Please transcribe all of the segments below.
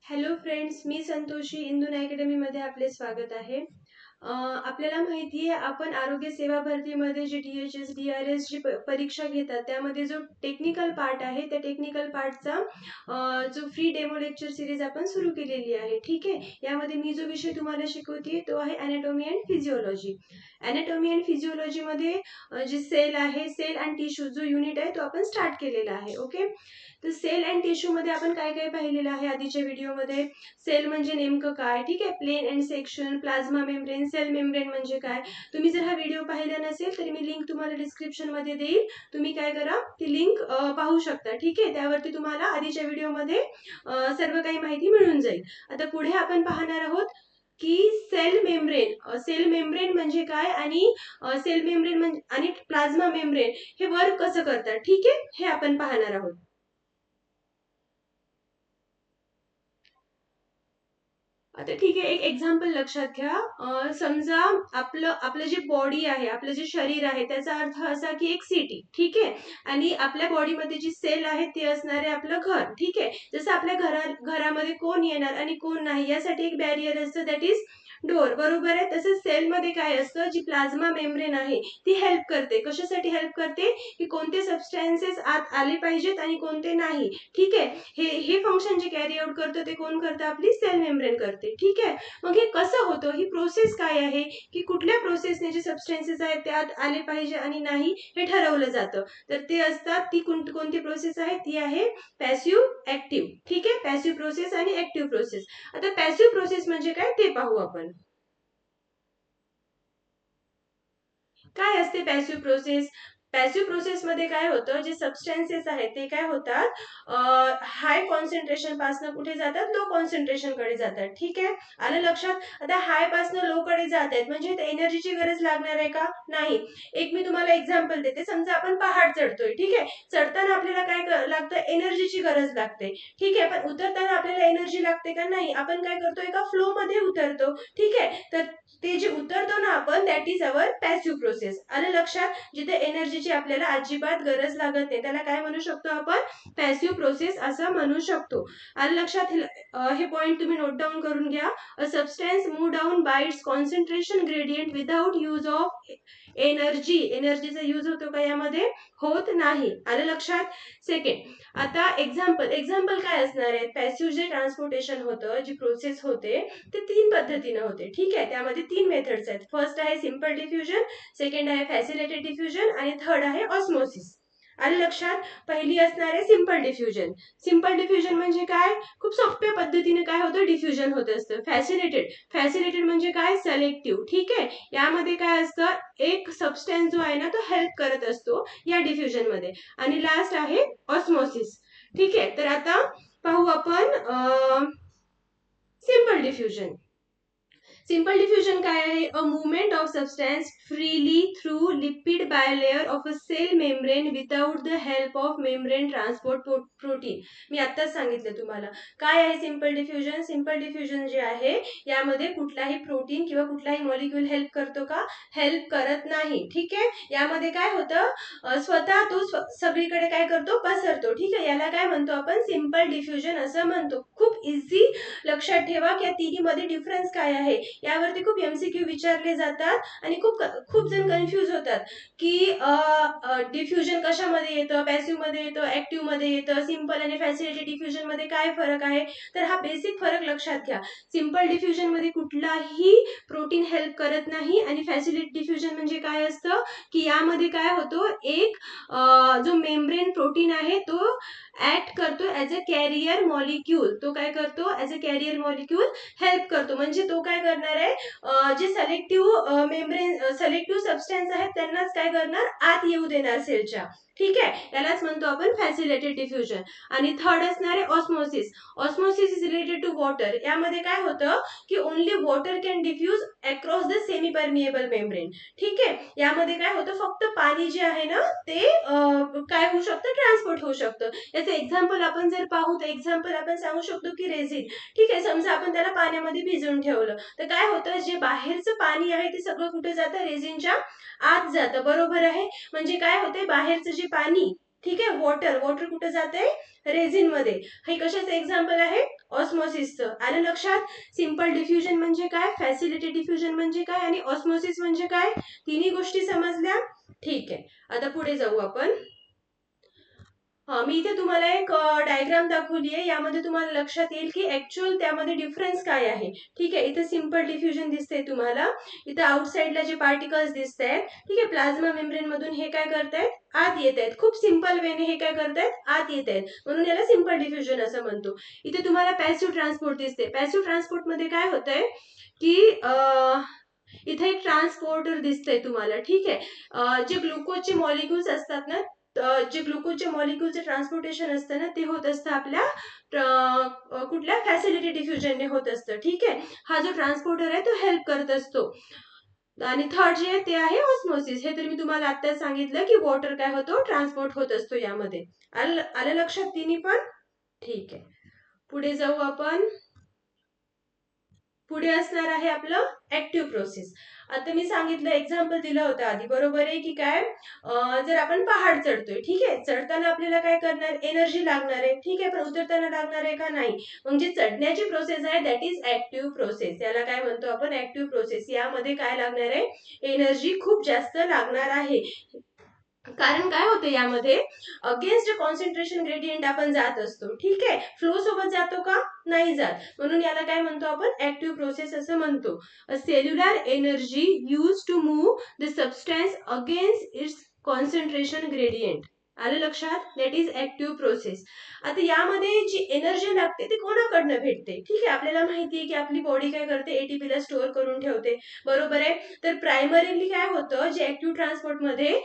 Hello friends, मी संतोषी इंदून अकॅडमीमध्ये आपले स्वागत आहे. आपल्याला माहिती आहे आपण आरोग्य सेवा भरतीमध्ये जी DHS, DRS जी परीक्षा घेतात त्यामध्ये जो टेक्निकल पार्ट आहे त्या टेक्निकल पार्टचा जो फ्री डेमो लेक्चर सिरीज आपण सुरू केलेली आहे. ठीक आहे, यामध्ये मी जो विषय तुम्हाला शिकवते तो आहे anatomy and physiology. Anatomy and फिजिओलॉजीमध्ये जे सेल आहे, सेल अँड टिश्यू जो युनिट आहे तो आपण स्टार्ट केलेला आहे. ओके, तर सेल अँड टिश्यू मध्ये आपण काय काय पाहिलेलं आहे आधीच्या व्हिडिओमध्ये. सेल म्हणजे नेमकं काय, ठीक आहे, plane and section, plasma membrane, cell membrane म्हणजे काय. तुम्ही जर हा व्हिडिओ पाहिला नसेल तर मी लिंक तुम्हाला डिस्क्रिप्शन मध्ये देईल, तुम्ही काय करा ती लिंक पाहू शकता. ठीक आहे, त्यावरती तुम्हाला आधीच्या व्हिडिओमध्ये सर्व काही माहिती मिळून जाईल. आता पुढे आपण पाहणार आहोत की सेल मेम्ब्रेन, सेल मेम्ब्रेन म्हणजे काय आणि सेल मेम्ब्रेन आणि प्लाझ्मा मेम्ब्रेन हे वर्क कसं करतात. ठीक आहे, हे आपण पाहणार आहोत. आता ठीक आहे, एक एक्झाम्पल लक्षात घ्या. समजा आपलं आपलं जे बॉडी आहे, आपलं जे शरीर आहे त्याचा अर्थ असा की एक सिटी. ठीक आहे, आणि आपल्या बॉडीमध्ये जी सेल आहे ते असणार आहे आपलं घर. ठीक आहे, जसं आपल्या घरामध्ये कोण येणार आणि कोण नाही यासाठी एक बॅरियर असतं, दॅट इज डोर. बरोबर आहे. तसंच सेलमध्ये काय असतं, जी प्लाझ्मा मेम्ब्रेन आहे ती हेल्प करते. कशासाठी हेल्प करते की कोणते सबस्टॅन्सेस आत आले पाहिजेत आणि कोणते नाही. ठीक आहे, हे फंक्शन जे कॅरी आउट करतं ते कोण करतं, आपली सेल मेम्ब्रेन करते. ठीक आहे, मग हे कसं होतं, ही प्रोसेस काय आहे की कुठल्या प्रोसेसने जे सबस्टॅन्सेस आहेत ते आत आले पाहिजे आणि नाही हे ठरवलं जातं. तर ते असतात, ती कोणती प्रोसेस आहे, ती आहे पॅसिव्ह ऍक्टिव्ह. ठीक आहे, पॅसिव्ह प्रोसेस आणि ऍक्टिव्ह प्रोसेस. आता पॅसिव्ह प्रोसेस म्हणजे काय ते पाहू आपण. काय असते पॅसिव्ह प्रोसेस. पॅसिव्ह प्रोसेसमध्ये काय होतं, जे सबस्टॅन्सेस आहेत ते काय होतात, हाय कॉन्सन्ट्रेशन पासून कुठे जातात, लो कॉन्सन्ट्रेशन कडे जातात. ठीक आहे, आलं लक्षात. आता हाय पासून लो कडे जात आहेत म्हणजे एनर्जीची गरज लागणार आहे का, नाही. एक मी तुम्हाला एक्झाम्पल देते. समजा आपण पहाड चढतोय. ठीक आहे, चढताना आपल्याला काय लागतं, एनर्जीची गरज लागते. ठीक आहे, पण उतरताना आपल्याला एनर्जी लागते का, नाही. आपण काय करतो, एका फ्लो मध्ये उतरतो. ठीक आहे, तर ते जे उतरतो ना आपण, that is our passive process. आलं लक्षात. जिथे एनर्जीची आपल्याला अजिबात गरज लागत नाही त्याला काय म्हणू शकतो आपण, पॅसिव्ह प्रोसेस असं म्हणू शकतो. आलं लक्षात. हे पॉइंट तुम्ही नोट डाऊन करून घ्या. A substance move down by its concentration gradient without use of energy. एनर्जीचा यूज होतो का यामध्ये, होत नाही. आलं लक्षात. सेकंड, आता एक्झाम्पल काय असणार आहे, पॅसिव्ह जे ट्रान्सपोर्टेशन होतं, जी प्रोसेस होते ते तीन पद्धतीने होते. ठीक आहे, त्यामध्ये तीन मेथड्स आहेत. फर्स्ट आहे सिंपल डिफ्युजन, सेकंड आहे फॅसिलिटेड डिफ्युजन आणि थर्ड आहे ऑस्मोसिस. आलं लक्षात. पहिली असणार आहे सिंपल डिफ्युजन. सिंपल डिफ्युजन म्हणजे काय, खूप सोप्या पद्धतीने काय होतं, डिफ्युजन होत असतं. फॅसिलिटेड म्हणजे काय, सेलेक्टिव्ह. ठीक आहे, यामध्ये काय असतं, एक सबस्टॅन्स जो आहे ना तो हेल्प करत असतो या डिफ्युजन मध्ये. आणि लास्ट आहे ऑस्मोसिस. ठीक आहे, तर आता पाहू आपण सिंपल डिफ्युजन. सिंपल डिफ्युजन काय आहे, a movement of substance freely through lipid bilayer of a cell membrane without the help of membrane transport protein. मी आत्ताच सांगितलं तुम्हाला काय आहे सिंपल डिफ्युजन. सिंपल डिफ्युजन जे आहे यामध्ये कुठलाही प्रोटीन किंवा कुठलाही मॉलिक्यूल हेल्प करतो का, हेल्प करत नाही. ठीक आहे, यामध्ये काय होतं, स्वतः तो सगळीकडे काय करतो, पसरतो. ठीक आहे, याला काय म्हणतो आपण, सिंपल डिफ्युजन असं म्हणतो. खूप इझी लक्षात ठेवा की या तिन्हीमध्ये डिफरन्स काय आहे. यावरती खूप एमसीक्यू विचारले जातात आणि खूप खूप जण कन्फ्यूज होतात की डिफ्युजन कशामध्ये येतं, पॅसिव्ह मध्ये येतं, ऍक्टिव्ह मध्ये येतं, सिंपल आणि फॅसिलिटेड डिफ्युजन मध्ये काय फरक आहे. तर हा बेसिक फरक लक्षात घ्या. सिंपल डिफ्युजन मध्ये कुठलाही प्रोटीन हेल्प करत नाही आणि फॅसिलिटेड डिफ्युजन म्हणजे काय असतं की यामध्ये काय होतो, एक जो मेम्ब्रेन प्रोटीन आहे तो ऍक्ट करतो ऍज अ कॅरियर मॉलिक्यूल. तो काय करतो, as a carrier molecule help करतो. म्हणजे तो काय करणार आहे, जे सेलेक्टिव्ह मेम्ब्रेन सेलेक्टिव्ह सबस्टॅन्स आहेत त्यांनाच काय करणार, आत येऊ देणार सेलच्या. ठीक आहे, यालाच म्हणतो आपण फॅसिलिटेड डिफ्युजन. आणि थर्ड असणार आहे osmosis. Osmosis is related to water. यामध्ये काय होतं की only water can diffuse across the semi permeable membrane. ठीक आहे, यामध्ये काय होतं, फक्त पाणी जे आहे ना ते काय होऊ शकतं, ट्रान्सपोर्ट होऊ शकतं. याचं एक्झाम्पल आपण जर पाहू तर एक्झाम्पल आपण सांगू शकतो की रेझिन. ठीक आहे, समजा आपण त्याला पाण्यामध्ये भिजवून ठेवलं तर काय होतं, जे बाहेरचं पाणी आहे ते सगळं कुठे जातं, रेझिनच्या आत जातं. बरोबर आहे. म्हणजे काय होते, बाहेरचं जे पाणी ठीक आहे. वॉटर वॉटर कुठे जाते, रेझिन मध्ये. हे कशाचं एक्झाम्पल आहे, ऑस्मोसिसचं. आलं लक्षात. सिंपल डिफ्युजन म्हणजे काय, फॅसिलिटी डिफ्युजन म्हणजे काय आणि ऑस्मोसिस म्हणजे काय, तिन्ही गोष्टी समजल्या. ठीक आहे. आता पुढे जाऊ आपण. मी इथे तुम्हाला एक डायग्राम दाखवली आहे. यामध्ये तुम्हाला लक्षात येईल की ऍक्च्युअल त्यामध्ये डिफरन्स काय आहे. ठीक आहे. इथे सिंपल डिफ्युजन दिसते तुम्हाला. इथे आउटसाइडला जे पार्टिकल्स दिसत आहेत, ठीक आहे, प्लाझ्मा मेम्ब्रेन मधून हे काय करतायत, आत येत आहेत. खूप सिंपल वेने हे काय करतायत, आत येत आहेत, म्हणून याला सिंपल डिफ्युजन असं म्हणतो. इथे तुम्हाला पॅसिव्ह ट्रान्सपोर्ट दिसते. पॅसिव्ह ट्रान्सपोर्ट मध्ये काय होतंय की इथे एक ट्रान्सपोर्टर दिसतंय तुम्हाला. ठीक आहे. जे ग्लुकोजचे मॉलिक्युल्स असतात ना, जे ग्लुकोजच्या मॉलिक्युलचे ट्रान्सपोर्टेशन असतं ना, ते होत असतं आपल्या कुठल्या फॅसिलिटी डिफ्युजनने होत असतं. ठीक आहे. हा जो ट्रान्सपोर्टर आहे तो हेल्प करत असतो. आणि थर्ड जे आहे ते आहे ऑस्मोसिस. हे तर मी तुम्हाला आता सांगितलं की वॉटर काय होतो, ट्रान्सपोर्ट होत असतो यामध्ये. आलं लक्षात तिन्ही पण. ठीक आहे. पुढे जाऊ आपण. पुढे असणार आहे आपलं ऍक्टिव्ह प्रोसेस. आता मी सांगितलं, एक्झाम्पल दिलं होतं आधी, बरोबर आहे की काय. जर आपण पहाड चढतोय, ठीक आहे, चढताना आपल्याला काय करणार, एनर्जी लागणार आहे. ठीक आहे. पण उतरताना लागणार आहे का, नाही. मग जी चढण्याची प्रोसेस आहे दॅट इज ऍक्टिव्ह प्रोसेस. याला काय म्हणतो आपण, ऍक्टिव्ह प्रोसेस. यामध्ये काय लागणार आहे, एनर्जी खूप जास्त लागणार आहे. कारण काय होते यामध्ये, अगेन्स्ट कॉन्सन्ट्रेशन ग्रेडियंट आपण जात असतो. ठीक आहे. फ्लो सोबत जातो का, नाही जात. म्हणून याला काय म्हणतो आपण, ऍक्टिव्ह प्रोसेस असं म्हणतो. A cellular energy use to move the substance against its concentration gradient. आलं लक्षात. That is active process. आता यामध्ये जी एनर्जी लागते ती कोणाकडनं भेटते. ठीक आहे. आपल्याला माहिती आहे की आपली बॉडी काय करते, एटीपी ला स्टोअर करून ठेवते, बरोबर आहे. तर प्रायमरीली काय होतं, जे ऍक्टिव्ह ट्रान्सपोर्ट मध्ये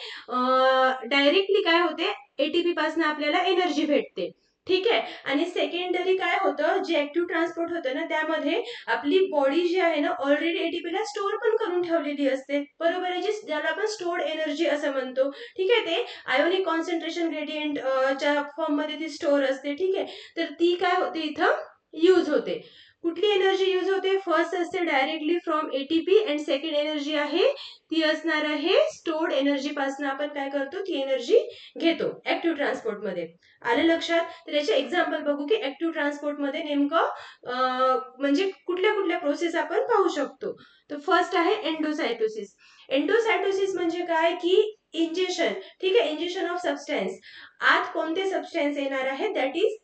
डायरेक्टली काय होते, एटीपी पासून आपल्याला एनर्जी भेटते. ठीक आहे. आणि सेकंडरी काय होतं, जे ऍक्टिव्ह ट्रान्सपोर्ट होतं ना, त्यामध्ये आपली बॉडी जी आहे ना, ऑलरेडी एटीपी ला स्टोअर पण करून ठेवलेली असते, बरोबर आहे, ज्याला आपण स्टोर्ड एनर्जी असं म्हणतो. ठीक आहे. ते आयोनिक कॉन्सन्ट्रेशन ग्रेडियंट च्या फॉर्म मध्ये ती स्टोअर असते. ठीक आहे. तर ती काय होते, इथं यूज होते. कुठली एनर्जी यूज होते, फर्स्ट असते directly from ATP and second energy आहे ती असणार आहे स्टोर्ड एनर्जी पासून आपण काय करतो, ती एनर्जी घेतो ऍक्टिव्ह ट्रान्सपोर्ट मध्ये. आलं लक्षात. तर याचे एक्झाम्पल बघू की ऍक्टिव्ह ट्रान्सपोर्ट मध्ये नेमकं म्हणजे कुठल्या कुठल्या प्रोसेस आपण पाहू शकतो. तर फर्स्ट आहे एंडोसायटोसिस. एंडोसायटोसिस म्हणजे काय की इंजेक्शन. ठीक आहे. Injection of substance. आत कोणते सबस्टन्स येणार आहे, that is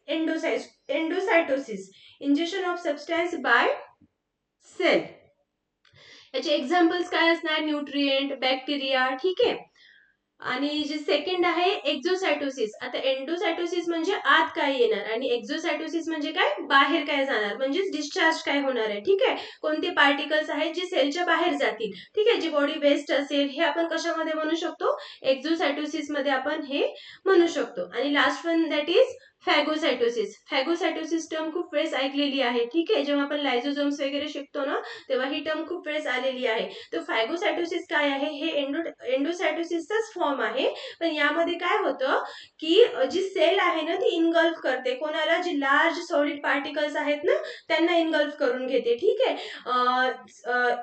endocytosis. Injection of substance by cell. याचे एक्झाम्पल्स काय असणार, न्यूट्रिएंट, बॅक्टेरिया. ठीक आहे. आणि जे सेकंड आहे एक्झोसायटोसिस. आता एंडोसायटोसिस म्हणजे आत काय येणार आणि एक्झोसायटोसिस म्हणजे काय, बाहेर काय जाणार, म्हणजे डिस्चार्ज काय होणार आहे. ठीक आहे. कोणते पार्टिकल्स आहेत जे सेलच्या बाहेर जातील. ठीक आहे. जी बॉडी वेस्ट असेल हे आपण कशामध्ये म्हणू शकतो, एक्झोसायटोसिस मध्ये आपण हे म्हणू शकतो. आणि last one that is phagocytosis. Phagocytosis term खूप वेळेस ऐकलेली आहे. ठीक आहे. जेव्हा आपण लायझोझोम्स वगैरे शिकतो ना, तेव्हा ही टर्म खूप वेळेस आलेली आहे. तर फॅगोसायटोसिस काय आहे, हे एंडोसायटोसिसचाच फॉर्म आहे. पण यामध्ये काय होतं की जी सेल आहे ना ती इनगल्फ करते कोणाला, जी लार्ज सॉलिड पार्टिकल्स आहेत ना त्यांना इनगल्फ करून घेते. ठीक आहे.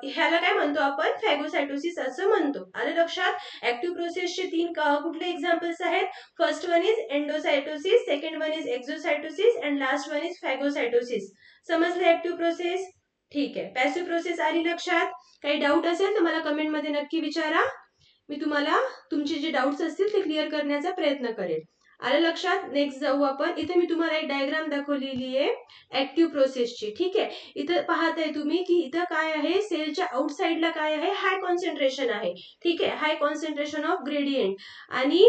ह्याला काय म्हणतो आपण, फॅगोसायटोसिस असं म्हणतो. आलं लक्षात. ऍक्टिव्ह प्रोसेसचे तीन कुठले एक्झाम्पल्स आहेत, first one is endocytosis, second one is exocytosis and last one is phagocytosis. समजलं ऍक्टिव्ह प्रोसेस. ठीक आहे. पॅसिव्ह प्रोसेस आली लक्षात. काही डाऊट असेल तर मला कमेंट मध्ये नक्की विचारा. मी तुम्हाला तुमचे जे डाऊट्स असतील ते क्लिअर करण्याचा प्रयत्न करेल. आलं लक्षात. नेक्स्ट जाऊ आपण. इथे मी तुम्हाला एक डायग्राम दाखवलेली आहे ऍक्टिव्ह प्रोसेसची. ठीक आहे. इथं पाहताय तुम्ही की इथं काय आहे, सेलच्या आउटसाइडला काय आहे, हाय कॉन्सन्ट्रेशन आहे. ठीक आहे. हाय कॉन्सन्ट्रेशन ऑफ ग्रेडियंट. आणि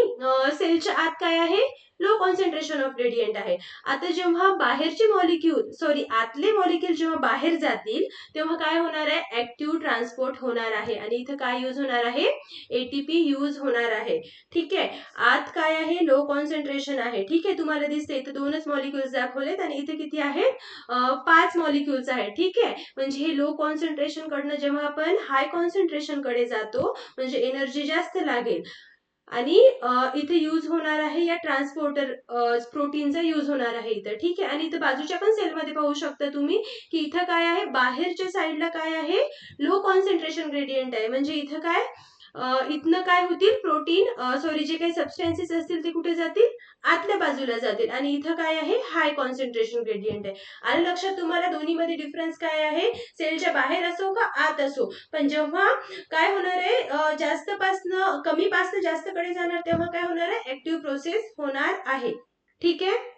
सेलच्या आत काय आहे, लो कॉन्सन्ट्रेशन ऑफ ग्रेडियंट आहे. आता जेव्हा बाहेरचे मॉलिक्यूल आतले मॉलिक्यूल जेव्हा बाहेर जातील तेव्हा काय होणार आहे, ऍक्टिव्ह ट्रान्सपोर्ट होणार आहे. आणि इथं काय यूज होणार आहे, एटीपी यूज होणार आहे. ठीक आहे. आत काय आहे, लो कॉन्सन्ट्रेशन आहे. ठीक आहे. तुम्हाला दिसते इथे दोनच मॉलिक्युल्स दाखवलेत आणि इथे किती आहेत, 5 मॉलिक्युल्स आहेत. ठीक आहे. म्हणजे हे लो कॉन्सन्ट्रेशन कडनं जेव्हा आपण हाय कॉन्सन्ट्रेशन कडे जातो म्हणजे एनर्जी जास्त लागेल. आणि इथे यूज होणार आहे या ट्रान्सपोर्टर प्रोटीनचा यूज होणार आहे इथं. ठीक आहे. आणि इथं बाजूच्या पण सेलमध्ये पाहू शकता तुम्ही की इथं काय आहे, बाहेरच्या साईडला काय आहे, लो कॉन्सन्ट्रेशन ग्रेडियंट आहे. म्हणजे इथं काय इथनं काय होतील, प्रोटीन सॉरी जे काही सबस्टन्सेस असतील ते कुठे जातील, आतल्या बाजूला जातील. आणि इथं काय आहे, हाय कॉन्सन्ट्रेशन ग्रेडियंट आहे. आणि लक्षात तुम्हाला दोन्हीमध्ये डिफरन्स काय आहे, सेलच्या बाहेर असो का आत असो, पण जेव्हा काय होणार आहे, जास्त पासनं कमी पासनं जास्त कडे जाणार तेव्हा काय होणार आहे, ऍक्टिव्ह प्रोसेस होणार आहे. ठीक आहे.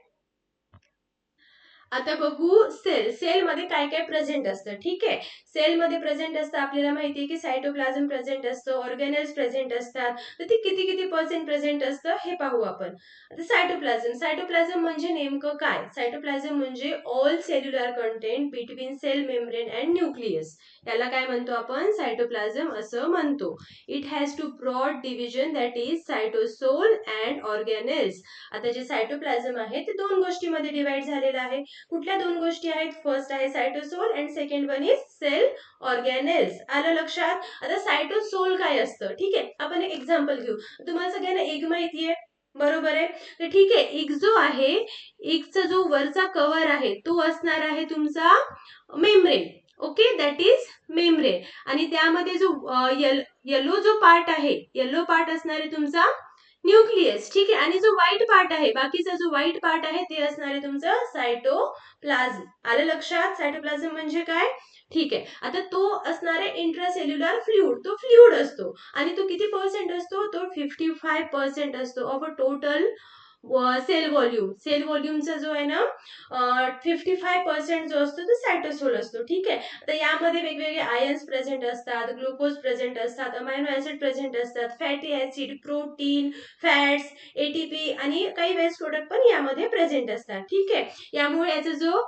आता बघू सेल मध्ये काय काय प्रेझेंट असतं. ठीक आहे, सेलमध्ये प्रेझेंट असतं, आपल्याला माहिती आहे की सायटोप्लाझम प्रेझेंट असतं, ऑर्गॅनेल्स प्रेझेंट असतात. तर ते किती किती पर्सेंट प्रेझेंट असतं हे पाहू आपण. आता सायटोप्लाझम म्हणजे नेमकं काय, सायटोप्लाझम म्हणजे all cellular content between cell membrane and nucleus. याला काय म्हणतो आपण, सायटोप्लाझम असं म्हणतो. It has two broad division, that is cytosol and organelles. आता जे सायटोप्लाझम आहे ते दोन गोष्टींमध्ये डिवाइड झालेलं आहे. कुठल्या दोन गोष्टी आहेत, फर्स्ट आहे cytosol and second one is cell organelles. आलं लक्षात. आता सायटोसोल काय असतं, ठीक आहे, आपण एक एक्झाम्पल घेऊ. तुम्हाला सगळ्यांना एग माहितीये, बरोबर आहे. तर ठीक आहे, एग जो आहे, एगचा जो वरचा कव्हर आहे तो असणार आहे तुमचा membrane. Okay, that is membrane. आणि त्यामध्ये जो येलो जो पार्ट आहे, येलो पार्ट असणार आहे तुमचा न्यूक्लियस. ठीक आहे, आणि जो व्हाईट पार्ट आहे, बाकीचा जो व्हाईट पार्ट आहे ते असणार आहे तुमचं सायटोप्लाझम. आलं लक्षात, सायटोप्लाझम म्हणजे काय. ठीक आहे, आता तो असणार आहे इंट्रासेल्युलर फ्लुइड, तो फ्लुइड असतो. आणि तो किती पर्सेंट असतो, तो 55% असतो of a total cell volume. Cell व्हॉल्यूमचा जो आहे ना 55% जो असतो तो सायटोसोल असतो. ठीक आहे, तर यामध्ये वेगवेगळे आयन्स प्रेझेंट असतात, ग्लुकोज प्रेझेंट असतात, अमायनो ऍसिड प्रेझेंट असतात, fatty acid, protein, fats, ATP आणि काही वेस्ट प्रोडक्ट पण यामध्ये प्रेझेंट असतात. ठीक आहे, यामुळे याचा जो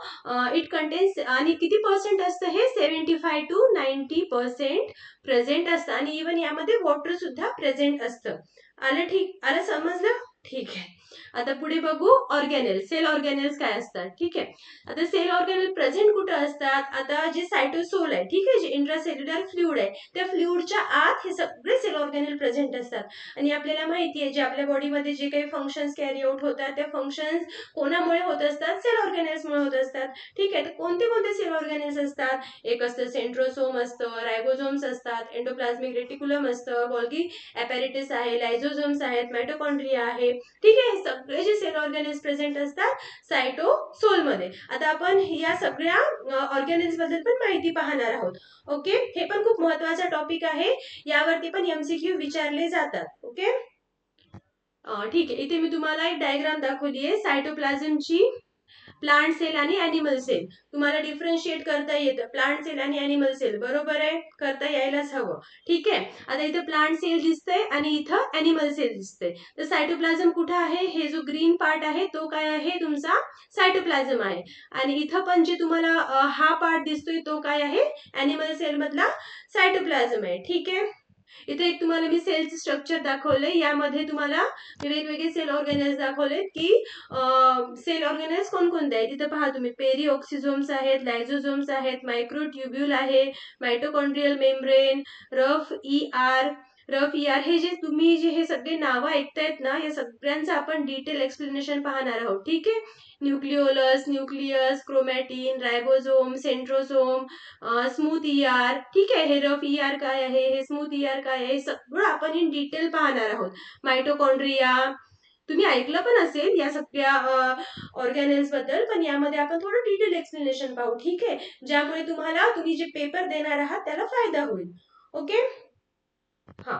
इट कंटेन्स आणि किती पर्सेंट असतं हे 75 to 90% प्रेझेंट असतं. आणि इव्हन यामध्ये वॉटर सुद्धा प्रेझेंट असतं. आलं, ठीक, आलं समजलं. ठीक आहे, आता पुढे बघू ऑर्गॅनेल. सेल ऑर्गॅनेल्स काय असतात. ठीक आहे, आता सेल ऑर्गॅनेल प्रेझेंट कुठं असतात, आता जे सायटोसोल आहे, ठीक आहे, जे इंट्रासेल्युलर फ्लुइड आहे, त्या फ्लुइडच्या आत हे सगळे सेल ऑर्गॅनेल प्रेझेंट असतात. आणि आपल्याला माहिती आहे जे आपल्या बॉडीमध्ये जे काही फंक्शन्स कॅरी आउट होतात, त्या फंक्शन्स कोणामुळे होत असतात, सेल ऑर्गॅनेल्समुळे होत असतात. ठीक आहे, तर कोणते कोणते सेल ऑर्गॅनेल्स असतात, एक असतं सेंट्रोसोम असतं, रायबोझोम्स असतात, एंडोप्लाझमिक रेटिक्युलम असतं, गोल्गी ॲपॅरेटस आहे, लायझोझोम्स आहेत, मायटोकॉन्ड्रिया आहे. ठीक आहे, हे सगळे जे सेल ऑर्गॅनेल्स प्रेझेंट असतात सायटोसोल मध्ये. आता आपण या सगळ्या ऑर्गॅनेल्स बद्दल पण माहिती पाहणार आहोत. ओके, हे पण खूप महत्वाचा टॉपिक आहे, यावरती पण एमसीक्यू विचारले जातात. ओके, ठीक आहे, इथे मी तुम्हाला एक डायग्राम दाखवली आहे सायटोप्लाझमची. प्लांट सेल आणि अॅनिमल सेल तुम्हाला डिफरन्शिएट करता येतं, प्लांट सेल आणि अॅनिमल सेल, बरोबर आहे, करता यायलाच हवं. ठीक आहे, आता इथं प्लांट सेल दिसतंय आणि इथं अॅनिमल सेल दिसतंय. तर सायटोप्लाझम कुठं आहे, हे जो ग्रीन पार्ट आहे तो काय आहे, तुमचा सायटोप्लाझम आहे. आणि इथं पण जे तुम्हाला हा पार्ट दिसतोय तो काय आहे, अॅनिमल सेल मधला सायटोप्लाझम आहे. ठीक आहे, इथे एक तुम्हाला मी सेलचं स्ट्रक्चर दाखवलंय, यामध्ये तुम्हाला वेगवेगळे सेल ऑर्गॅनेल्स दाखवलेत की सेल ऑर्गॅनेल्स कोणकोणते आहेत. तिथे पहा तुम्ही, पेरिऑक्सिझोम्स आहेत, लायझोझोम्स आहेत, मायक्रोट्युब्यूल आहे, मायटोकॉन्ड्रियल मेम्ब्रेन, रफ ईआर, हे जे तुम्ही जे हे सगळे नावं ऐकतायत ना, या सगळ्यांचं आपण डिटेल एक्सप्लेनेशन पाहणार आहोत. ठीक आहे, nucleolus, nucleus, chromatin, ribosome, centrosome, smooth ER. ठीक आहे, हे रफ ईआर काय आहे, हे स्मूथ ईआर काय आहे, सगळं आपण इन डिटेल पाहणार आहोत. मायटोकॉन्ड्रिया तुम्ही ऐकलं पण असेल या सगळ्या ऑर्गॅनेल्स बद्दल, पण यामध्ये आपण थोडं डिटेल एक्सप्लेनेशन पाहू. ठीक आहे, ज्यामुळे तुम्हाला तुम्ही जे पेपर देणार आहात त्याला फायदा होईल. ओके, हा,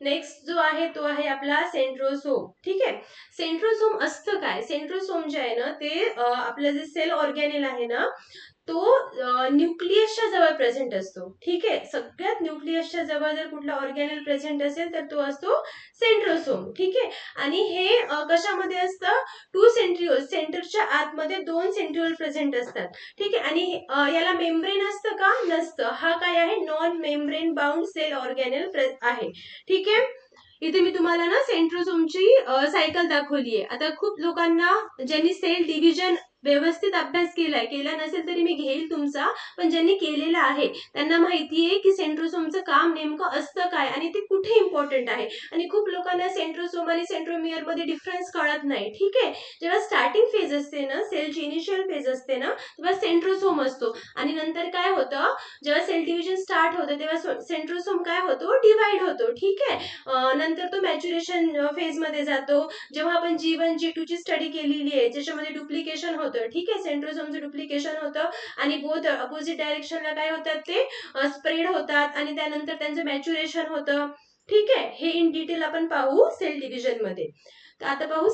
नेक्स्ट जो आहे तो आहे आपला सेंट्रोसोम. ठीक आहे, सेंट्रोसोम असतं काय, सेंट्रोसोम जे आहे ना ते आपलं जे सेल ऑर्गॅनेल आहे ना तो न्यूक्लियसच्या जवळ प्रेझेंट असतो. ठीक आहे, सगळ्यात न्यूक्लियसच्या जवळ जर कुठला ऑर्गॅनेल प्रेझेंट असेल तर तो असतो सेंट्रोसोम. ठीक आहे, आणि हे कशामध्ये असतं, टू सेंट्रिओल, सेंटरच्या आतमध्ये दोन सेंट्रिओल प्रेझेंट असतात. ठीक आहे, आणि याला मेम्ब्रेन असतं का, नसतं. हा काय आहे, नॉन मेम्ब्रेन बाउंड सेल ऑर्गॅनेल आहे. ठीक आहे, इथे मी तुम्हाला ना सेंट्रोसोमची सायकल दाखवली आहे. आता खूप लोकांना ज्यांनी सेल डिव्हिजन व्यवस्थित अभ्यास केला नसेल तरी मी घेईल तुमचा, पण ज्यांनी केलेला आहे त्यांना माहितीये की सेंट्रोसोमचं काम नेमकं असतं काय आणि ते कुठे इम्पॉर्टंट आहे. आणि खूप लोकांना सेंट्रोसोम आणि सेंट्रोमियर मध्ये डिफरन्स कळत नाही. ठीक आहे, जेव्हा स्टार्टिंग फेज असते ना, सेलची इनिशियल फेज असते ना, तेव्हा सेंट्रोसोम असतो आणि नंतर काय होतं, जेव्हा सेल डिव्हिजन स्टार्ट होतं तेव्हा सेंट्रोसोम काय होतो, डिवाइड होतो. ठीक आहे, नंतर तो मॅच्युरेशन फेज मध्ये जातो. जेव्हा आपण G1 G2 ची स्टडी केलेली आहे ज्याच्यामध्ये डुप्लिकेशन होतं. ठीक आहे, सेंट्रोसोमचं डुप्लिकेशन होतं आणि बोथ अपोजिट डायरेक्शनला काय होतात ते स्प्रेड होतात आणि त्यानंतर त्यांचं मॅच्युरेशन होतं. ठीक आहे, हे इन डिटेल आपण पाहू सेल डिव्हिजन मध्ये. तर आता पाहू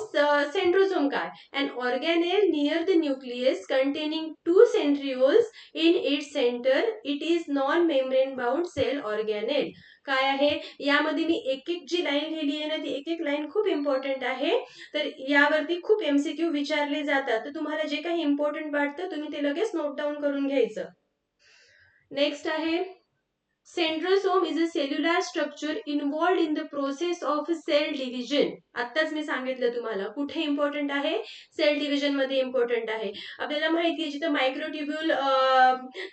सेंट्रोसोम काय. An organelle near the nucleus containing 2 centrioles in its centre, it is non membrane bound cell organelle. काय आहे यामध्ये मी एक एक जी लाईन लिहिली आहे ना, ती एक एक लाईन खूप इम्पॉर्टंट आहे. तर यावरती खूप MCQ विचारले जातात. तर तुम्हाला जे काही इम्पॉर्टंट वाटतं तुम्ही ते लगेच नोट डाऊन करून घ्यायचं. नेक्स्ट आहे, centrosome is a cellular structure involved in the process of cell division. आत्ताच मी सांगितलं तुम्हाला कुठे इम्पॉर्टंट आहे, सेल डिव्हिजन मध्ये इम्पॉर्टंट आहे. आपल्याला माहिती आहे जिथं मायक्रोट्युब्यूल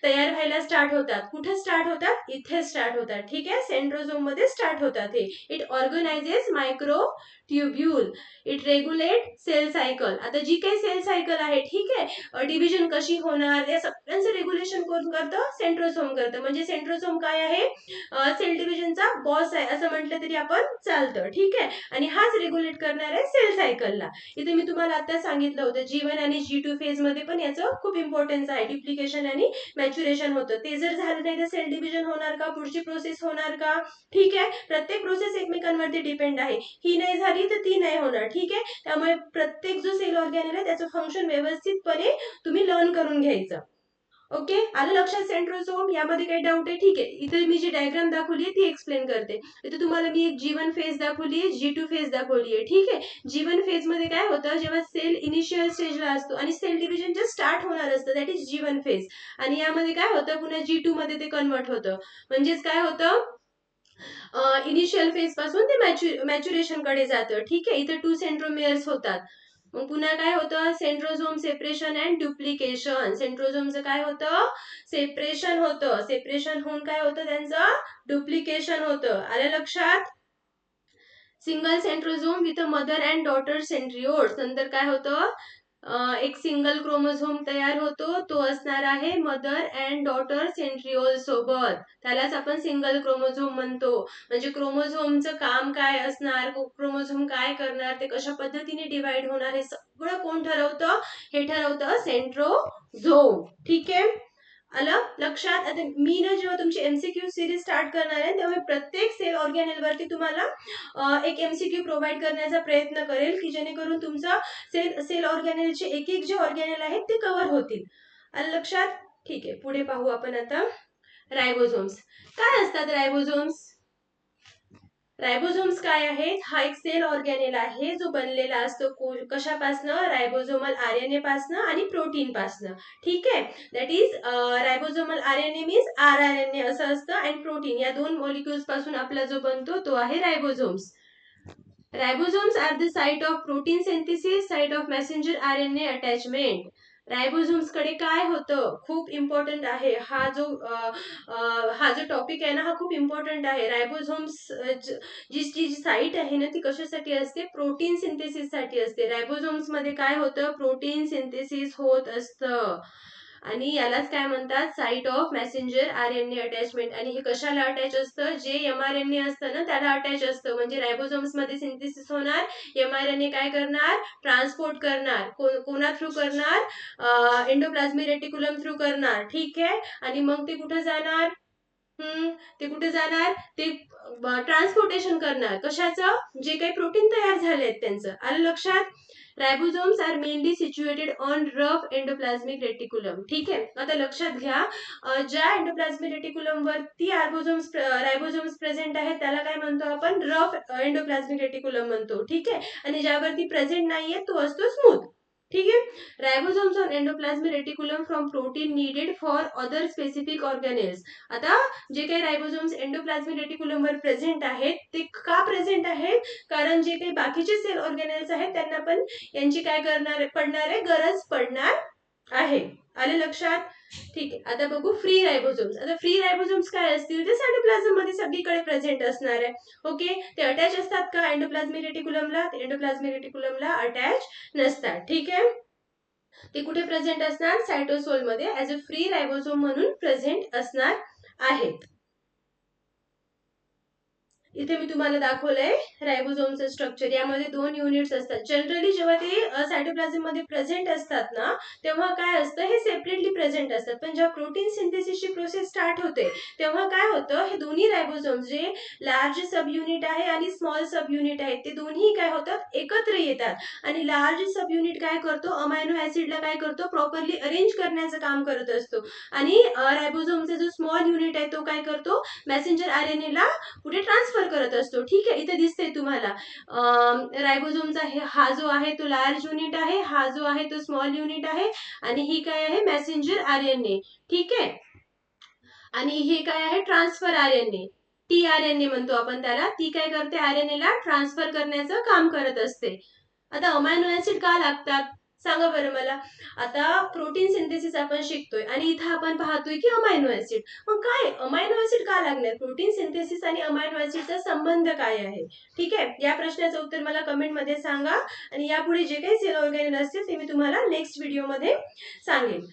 तयार व्हायला स्टार्ट होतात, कुठे स्टार्ट होतात, इथे स्टार्ट होतात. ठीक आहे, सेंट्रोसोम मध्ये स्टार्ट होतात हे. It organises microtubule, it regulate cell cycle. आता जी काही सेल सायकल आहे, ठीक आहे, डिव्हिजन कशी होणार या सगळ्यांचं रेग्युलेशन कोण करतं, सेंट्रोसोम करतं. म्हणजे सेंट्रोसोम काय आहे, सेल डिव्हिजनचा बॉस आहे असं म्हटलं तरी आपण चालतं. ठीक आहे, आणि हाच रेग्युलेट करणार आहे सेल सायकलला. इथे मी तुम्हाला आता सांगितलं होतं G1 आणि G2 फेज मध्ये पण याचं खूप इम्पॉर्टन्स आहे. डुप्लिकेशन आणि मॅच्युरेशन होतं. ते जर झालं नाही तर सेल डिव्हिजन होणार का, पुढची प्रोसेस होणार का. ठीक आहे, प्रत्येक प्रोसेस एकमेकांवरती डिपेंड आहे. ही नाही झाली तर ती नाही होणार. ठीक आहे, त्यामुळे प्रत्येक जो सेल ऑर्गॅनेल आहे त्याचं फंक्शन व्यवस्थितपणे तुम्ही लर्न करून घ्यायचं. ओके, आलं लक्षात सेंट्रोसोम. यामध्ये काही डाऊट आहे, ठीक आहे. इथे मी जी डायग्राम दाखवली आहे ती एक्सप्लेन करते. इथे तुम्हाला मी एक G1 फेज दाखवली आहे, G2 फेज दाखवली आहे. ठीक आहे, G1 फेज मध्ये काय होतं, जेव्हा सेल इनिशियल स्टेजला असतो आणि सेल डिव्हिजन जे स्टार्ट होणार असतं दॅट इज G1 फेज. आणि यामध्ये काय होतं, पुन्हा G2 मध्ये ते कन्वर्ट होतं. म्हणजेच काय होतं, इनिशियल फेज पासून ते मॅच्युरेशन कडे जातं. ठीक आहे, इथे 2 सेंट्रोमियर्स होतात. मग पुन्हा काय होतं, सेंट्रोसोम सेपरेशन अँड डुप्लिकेशन. सेंट्रोसोमचं काय होतं, सेपरेशन होतं. सेपरेशन होऊन काय होतं, त्यांचं डुप्लिकेशन होतं. आलं लक्षात. Single centrosome with mother and daughter centrioles. नंतर काय होतं, एक सिंगल क्रोमोझोम तयार होतो, तो असणार आहे मदर अँड डॉटर सेंट्रिओल सोबत. त्यालाच आपण सिंगल क्रोमोझोम म्हणतो. म्हणजे क्रोमोझोमचं काम काय असणार, क्रोमोझोम काय करणार, ते कशा पद्धतीने डिवाइड होणार, हे सगळं कोण ठरवतं, हे ठरवतं सेंट्रोझोम. ठीक आहे, आलं लक्षात. आता मी ना जेव्हा तुमची MCQ सिरीज स्टार्ट करणार आहे तेव्हा प्रत्येक सेल ऑर्गॅनेल वरती तुम्हाला एक MCQ प्रोव्हाइड करण्याचा प्रयत्न करेल की जेणेकरून तुमचा सेल ऑर्गॅनेलचे एक एक जे ऑर्गॅनेल आहेत ते कव्हर होतील. आलं लक्षात. ठीक आहे, पुढे पाहू आपण आता. रायबोझोम्स काय असतात. रायबोझोम्स काय आहेत, हा एक सेल ऑर्गॅनेल आहे जो बनलेला असतो कशापासनं, रायबोझोमल RNA पासनं आणि प्रोटीन पासनं. ठीक आहे, that is ribosomal RNA means rRNA असं असतं आणि प्रोटीन या दोन मॉलिक्युल्स पासून आपला जो बनतो तो आहे ribosomes. Ribosomes are the site of protein synthesis, site of messenger RNA attachment. Ribosomes कडे काय होतं, खूप इम्पॉर्टंट आहे हा जो टॉपिक आहे ना, हा खूप इम्पॉर्टंट आहे. रायबोझोम्स जी जी साईट आहे ना, ती कशासाठी असते, प्रोटीन सिंथेसिस साठी असते. रायबोझोम्स मध्ये काय होतं, प्रोटीन सिंथेसिस होत असतं आणि यालाच काय म्हणतात, site of messenger RNA attachment. आणि हे कशाला अटॅच असतं, जे mRNA असतं ना त्याला अटॅच असतं. म्हणजे रायबोझोम्स मध्ये सिंथेसिस होणार, mRNA काय करणार, ट्रान्सपोर्ट करणार. कोणा थ्रू करणार, एंडोप्लाझ्मिक रेटिक्युलम थ्रू करणार. ठीक आहे, आणि मग ते कुठे जाणार, ते कुठे जाणार, ते ट्रान्सपोर्टेशन करणार. कशाचं, जे काही प्रोटीन तयार झाले त्यांचं. आलं लक्षात. Ribosomes are mainly situated on rough endoplasmic reticulum. ठीक आहे, आता लक्षात घ्या, ज्या एंडोप्लाझ्मिक रेटिक्युलम वरती रायबोझोम्स प्रेझेंट आहेत त्याला काय म्हणतो आपण, रफ एंडोप्लाझ्मिक रेटिक्युलम म्हणतो. ठीक आहे, आणि ज्यावरती प्रेझेंट नाहीये तो असतो स्मूथ. ठीक आहे, ribosomes on endoplasmic reticulum from protein needed for other specific organelles. आता जे काही रायबोझोम्स एंडोप्लाझ्मिक रेटिक्युलम वर प्रेझेंट आहेत ते का प्रेझेंट आहेत, कारण जे काही बाकीचे सेल ऑर्गॅनेल्स आहेत त्यांना पण यांची काय पडणार आहे, गरज पडणार आहे. आले लक्षात? ठीक आहे. आता बघू फ्री रायबोझोम्स. आता फ्री रायबोझोम्स काय असतील, ते सायटोप्लाझम मध्ये सगळीकडे प्रेझेंट असणार आहे. ओके, ते अटॅच असतात का एंडोप्लाझमिक रेटिक्युलमला? एंडोप्लाझमिक रेटिक्युलमला अटॅच नसतात. ठीक आहे, ते कुठे प्रेझेंट असणार? सायटोसोल मध्ये ऍज अ फ्री रायबोझोम म्हणून प्रेझेंट असणार आहेत. इथे मी तुम्हाला दाखवलंय रायबोझोमचं स्ट्रक्चर. यामध्ये 2 युनिट्स असतात. जनरली जेव्हा ते सायटोप्लाझम मध्ये प्रेझेंट असतात ना, तेव्हा काय असतं, हे सेपरेटली प्रेझेंट असतात. पण जेव्हा प्रोटीन सिंथेसिसची प्रोसेस स्टार्ट होते, तेव्हा काय होतं, हे दोन्ही रायबोझोम्स जे लार्ज सब युनिट आहे आणि स्मॉल सब युनिट आहे, ते दोन्ही काय होतात, एकत्र येतात आणि लार्ज सब युनिट काय करतो, अमायनो ऍसिडला काय करतो, प्रॉपरली अरेंज करण्याचं काम करत असतो आणि रायबोझोमचा जो स्मॉल युनिट आहे तो काय करतो, मेसेंजर आरएनए ला पुढे ट्रान्सफर करत असतो. ठीक आहे, इथे दिसतंय तुम्हाला रायबोझोमचा हा जो आहे तो लार्ज युनिट आहे, हा जो आहे तो स्मॉल युनिट आहे आणि ही काय आहे, मेसेंजर आरएनए. ठीक आहे, आणि हे काय आहे, ट्रान्सफर आरएनए. टी आरएनए म्हणतो आपण त्याला. ती काय करते, आरएनए ला ट्रान्सफर करण्याचं काम करत असते. आता अमायनो ऍसिड का लागतात सांगा बरं मला. आता प्रोटीन सिंथेसिस आपण शिकतोय आणि इथं आपण पाहतोय की अमायनो ऍसिड. मग काय अमायनो ऍसिड का लागणार? प्रोटीन सिंथेसिस आणि अमायनो ऍसिडचा संबंध काय आहे? ठीक आहे, या प्रश्नाचं उत्तर मला कमेंट मध्ये सांगा आणि यापुढे जे काही सेल ऑर्गॅनिन असतील ते मी तुम्हाला नेक्स्ट व्हिडिओमध्ये सांगेन.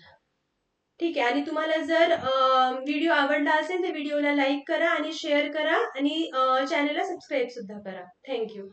ठीक आहे, आणि तुम्हाला जर व्हिडिओ आवडला असेल तर व्हिडिओला लाईक करा आणि शेअर करा आणि चॅनलला सबस्क्राईब सुद्धा करा. थँक्यू.